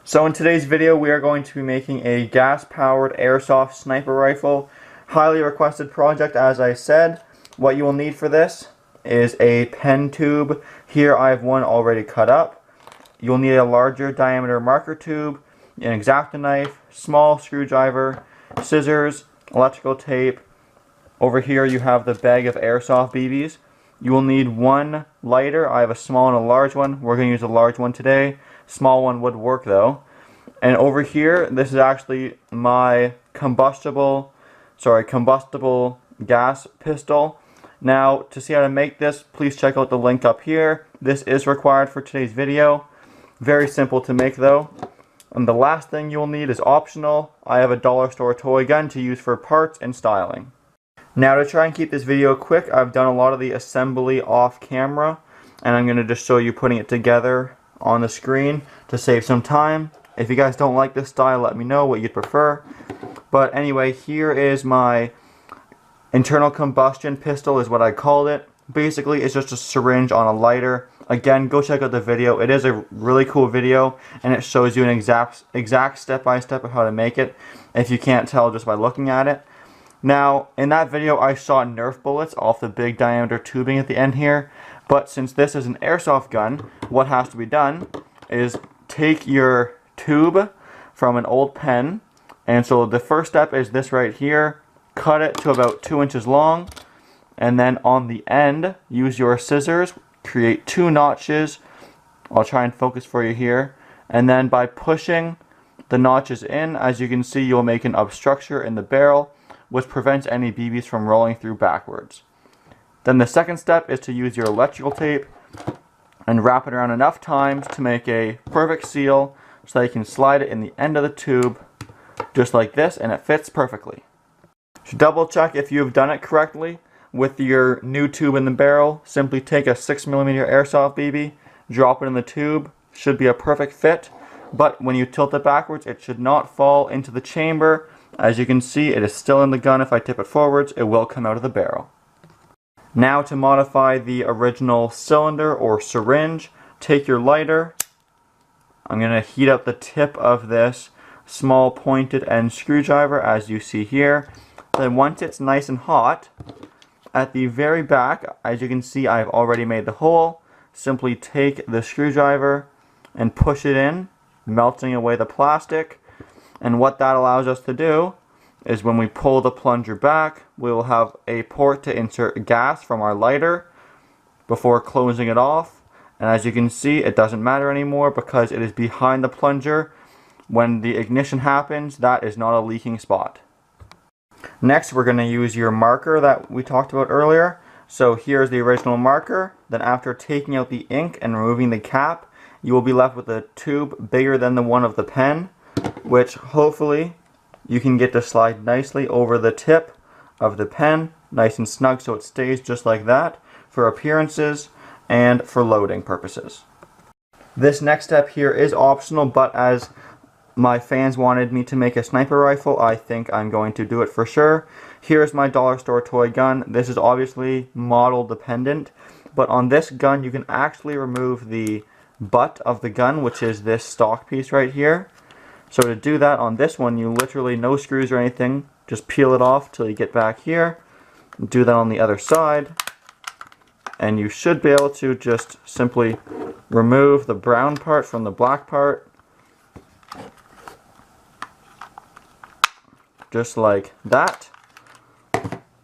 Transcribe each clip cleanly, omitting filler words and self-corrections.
So in today's video we are going to be making a gas-powered airsoft sniper rifle. Highly requested project, as I said. What you will need for this is a pen tube. Here I have one already cut up. You'll need a larger diameter marker tube, an X-Acto knife, small screwdriver, scissors, electrical tape. Over here you have the bag of airsoft BBs. You will need one lighter. I have a small and a large one. We're going to use a large one today. Small one would work though. And over here, this is actually my combustible gas pistol. Now, to see how to make this, please check out the link up here. This is required for today's video. Very simple to make though. And the last thing you will need is optional. I have a dollar store toy gun to use for parts and styling. Now, to try and keep this video quick, I've done a lot of the assembly off camera, and I'm going to just show you putting it together on the screen to save some time. If you guys don't like this style, let me know what you'd prefer. But anyway, here is my internal combustion pistol, is what I called it. Basically, it's just a syringe on a lighter. Again, go check out the video. It is a really cool video, and it shows you an exact step-by-step of how to make it, if you can't tell just by looking at it. Now, in that video, I shot Nerf bullets off the big diameter tubing at the end here. But since this is an airsoft gun, what has to be done is take your tube from an old pen. And so the first step is this right here. Cut it to about 2 inches long. And then on the end, use your scissors. Create 2 notches. I'll try and focus for you here. And then by pushing the notches in, as you can see, you'll make an obstruction in the barrel, which prevents any BBs from rolling through backwards. Then the second step is to use your electrical tape and wrap it around enough times to make a perfect seal so that you can slide it in the end of the tube just like this, and it fits perfectly. To double check if you have done it correctly with your new tube in the barrel, simply take a 6mm airsoft BB, drop it in the tube. Should be a perfect fit, but when you tilt it backwards, it should not fall into the chamber. As you can see, it is still in the gun. If I tip it forwards, it will come out of the barrel. Now, to modify the original cylinder or syringe, take your lighter. I'm going to heat up the tip of this small pointed end screwdriver, as you see here. Then once it's nice and hot, at the very back, as you can see, I've already made the hole. Simply take the screwdriver and push it in, melting away the plastic. And what that allows us to do is when we pull the plunger back, we will have a port to insert gas from our lighter before closing it off. And as you can see, it doesn't matter anymore because it is behind the plunger. When the ignition happens, that is not a leaking spot. Next, we're going to use your marker that we talked about earlier. So here's the original marker. Then after taking out the ink and removing the cap, you will be left with a tube bigger than the one of the pen, which hopefully you can get to slide nicely over the tip of the pen, nice and snug so it stays just like that for appearances and for loading purposes. This next step here is optional, but as my fans wanted me to make a sniper rifle, I think I'm going to do it for sure. Here's my dollar store toy gun. This is obviously model dependent, but on this gun you can actually remove the butt of the gun, which is this stock piece right here. So to do that on this one, you literally, no screws or anything, just peel it off till you get back here. Do that on the other side, and you should be able to just simply remove the brown part from the black part, just like that.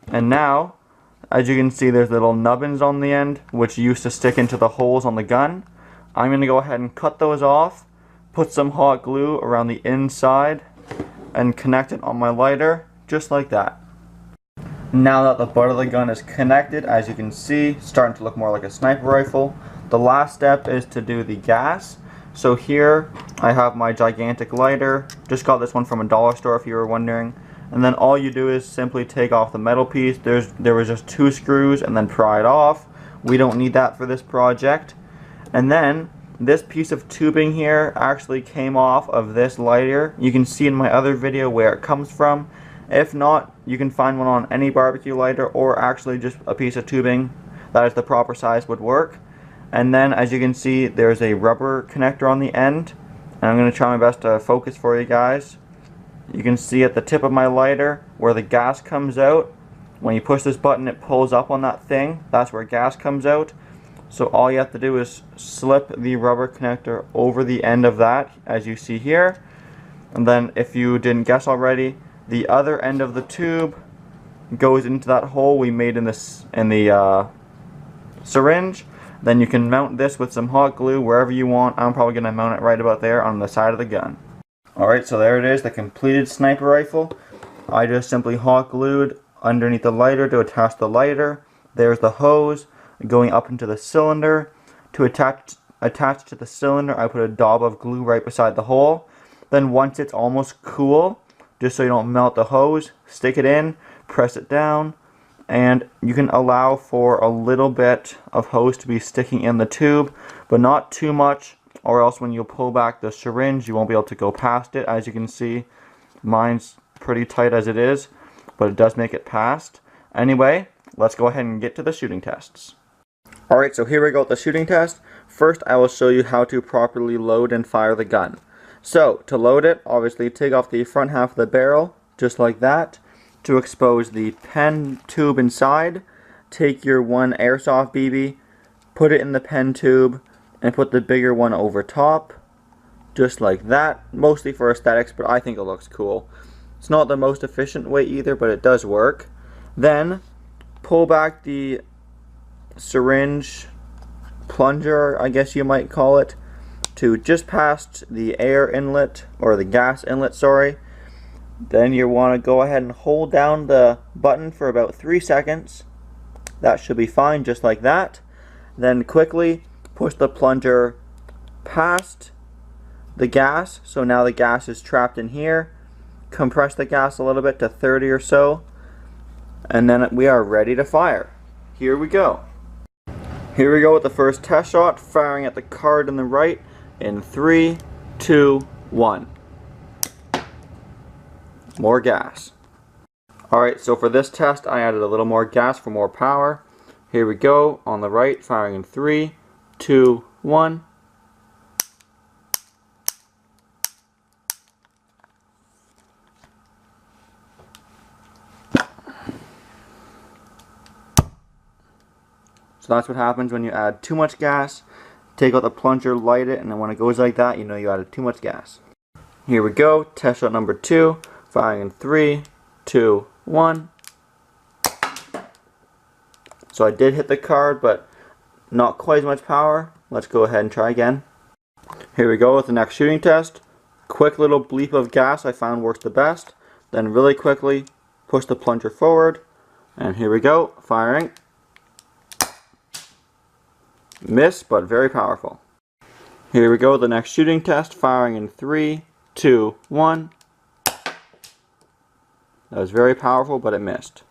And now, as you can see, there's little nubbins on the end which used to stick into the holes on the gun. I'm going to go ahead and cut those off, put some hot glue around the inside, and connect it on my lighter, just like that. Now that the butt of the gun is connected, as you can see, it's starting to look more like a sniper rifle. The last step is to do the gas. So here I have my gigantic lighter. Just got this one from a dollar store if you were wondering. And then all you do is simply take off the metal piece. There was just 2 screws and then pry it off. We don't need that for this project. And then this piece of tubing here actually came off of this lighter. You can see in my other video where it comes from. If not, you can find one on any barbecue lighter, or actually just a piece of tubing that is the proper size would work. And then as you can see, there's a rubber connector on the end, And I'm going to try my best to focus for you guys. You can see at the tip of my lighter where the gas comes out. When you push this button, it pulls up on that thing. That's where gas comes out. So all you have to do is slip the rubber connector over the end of that, as you see here. And then, if you didn't guess already, the other end of the tube goes into that hole we made in the syringe. Then you can mount this with some hot glue wherever you want. I'm probably going to mount it right about there on the side of the gun. Alright, so there it is, the completed sniper rifle. I just simply hot glued underneath the lighter to attach the lighter. There's the hose going up into the cylinder. To attach to the cylinder, I put a daub of glue right beside the hole. Then once it's almost cool, just so you don't melt the hose, stick it in, press it down, and you can allow for a little bit of hose to be sticking in the tube, but not too much, or else when you pull back the syringe, you won't be able to go past it. As you can see, mine's pretty tight as it is, but it does make it past. Anyway, let's go ahead and get to the shooting tests. Alright, so here we go with the shooting test. First, I will show you how to properly load and fire the gun. So, to load it, obviously take off the front half of the barrel, just like that. To expose the pen tube inside, take your one airsoft BB, put it in the pen tube, and put the bigger one over top, just like that. Mostly for aesthetics, but I think it looks cool. It's not the most efficient way either, but it does work. Then, pull back the syringe plunger, I guess you might call it, to just past the air inlet, or the gas inlet, sorry. Then you want to go ahead and hold down the button for about 3 seconds. That should be fine, just like that. Then quickly push the plunger past the gas, so now the gas is trapped in here. Compress the gas a little bit to 30 or so, and then we are ready to fire. Here we go. Here we go with the first test shot, firing at the card on the right in 3, 2, 1. More gas. Alright, so for this test I added a little more gas for more power. Here we go, on the right, firing in 3, 2, 1. So that's what happens when you add too much gas. Take out the plunger, light it, and then when it goes like that, you know you added too much gas. Here we go, test shot number 2, firing in 3, 2, 1. So I did hit the card, but not quite as much power. Let's go ahead and try again. Here we go with the next shooting test. Quick little bleep of gas I found works the best. Then really quickly push the plunger forward. And here we go, firing. Miss, but very powerful. Here we go, the next shooting test, firing in 3, 2, 1. That was very powerful, but it missed.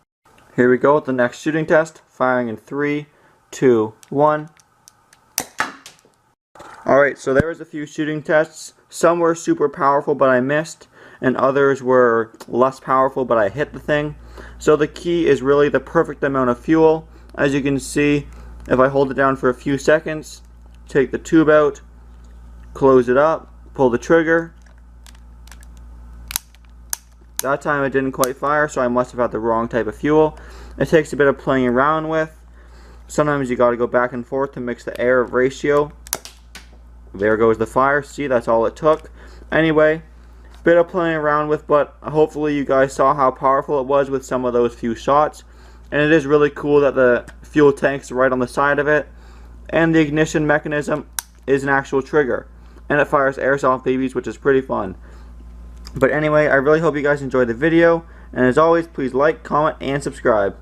Here we go with the next shooting test, firing in 3, 2, 1. Alright, so there was a few shooting tests. Some were super powerful, but I missed, and others were less powerful, but I hit the thing. So the key is really the perfect amount of fuel. As you can see, if I hold it down for a few seconds, take the tube out, close it up, pull the trigger. That time it didn't quite fire, so I must have had the wrong type of fuel. It takes a bit of playing around with. Sometimes you gotta go back and forth to mix the air ratio. There goes the fire. See, that's all it took. Anyway, bit of playing around with, but hopefully you guys saw how powerful it was with some of those few shots. And it is really cool that the fuel tank's right on the side of it, and the ignition mechanism is an actual trigger, and it fires airsoft babies, which is pretty fun. But anyway, I really hope you guys enjoyed the video, and as always, please like, comment, and subscribe.